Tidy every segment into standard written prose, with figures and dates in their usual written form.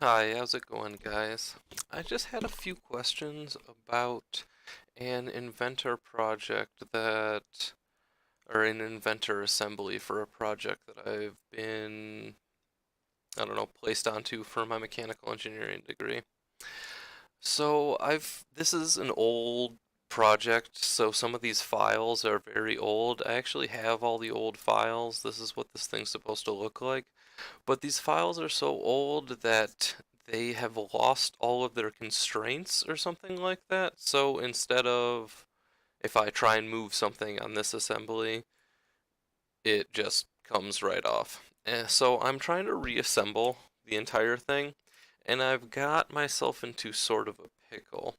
Hi, how's it going, guys? I just had a few questions about an inventor project or an inventor assembly for a project that I've been, I don't know, placed onto for my mechanical engineering degree. This is an old project, so some of these files are very old. I actually have all the old files. This is what this thing's supposed to look like. But these files are so old that they have lost all of their constraints or something like that. So instead of, if I try and move something on this assembly, it just comes right off. So I'm trying to reassemble the entire thing, and I've got myself into sort of a pickle.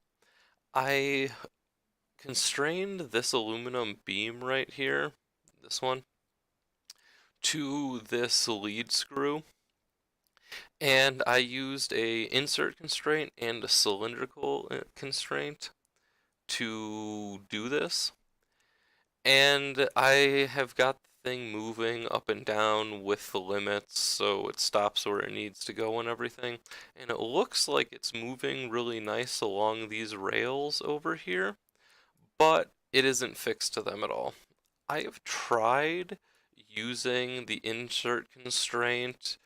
I constrained this aluminum beam right here, this one, to this lead screw. And I used a insert constraint and a cylindrical constraint to do this. And I have got the thing moving up and down with the limits so it stops where it needs to go and everything. And it looks like it's moving really nice along these rails over here, but it isn't fixed to them at all. I have tried using the insert constraint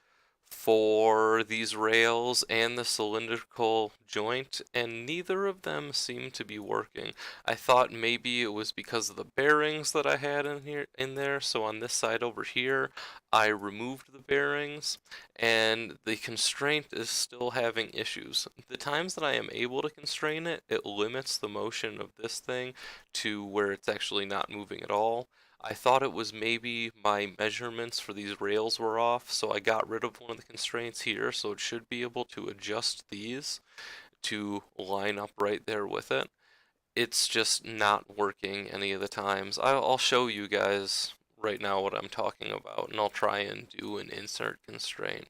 for these rails and the cylindrical joint, and neither of them seem to be working. I thought maybe it was because of the bearings that I had in there. So on this side over here, I removed the bearings, and the constraint is still having issues. The times that I am able to constrain it, it limits the motion of this thing to where it's actually not moving at all. I thought it was maybe my measurements for these rails were off, so I got rid of one of the constraints here, so it should be able to adjust these to line up right there with it. It's just not working any of the times. I'll show you guys right now what I'm talking about, and I'll try and do an insert constraint.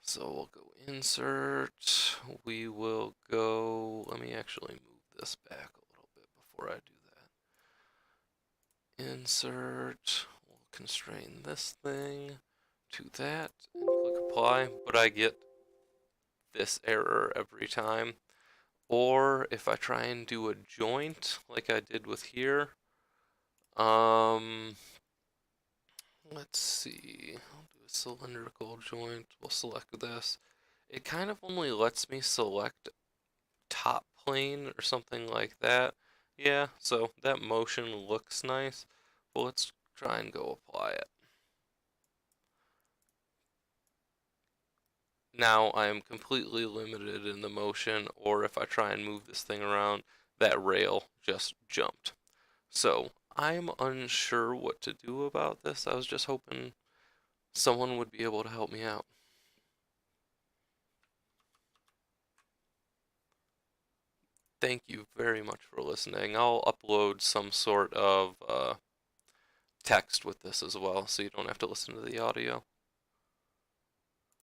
So we'll go insert, we will go, let me actually move this back a little bit before I do that. Insert, we'll constrain this thing to that and click apply, but I get this error every time. Or if I try and do a joint like I did with here, um, let's see, I'll do a cylindrical joint, we'll select this. It kind of only lets me select top plane or something like that. Yeah, so that motion looks nice, but let's try and go apply it. Now I am completely limited in the motion, or if I try and move this thing around, that rail just jumped. So I'm unsure what to do about this. I was just hoping someone would be able to help me out. Thank you very much for listening. I'll upload some sort of text with this as well, so you don't have to listen to the audio.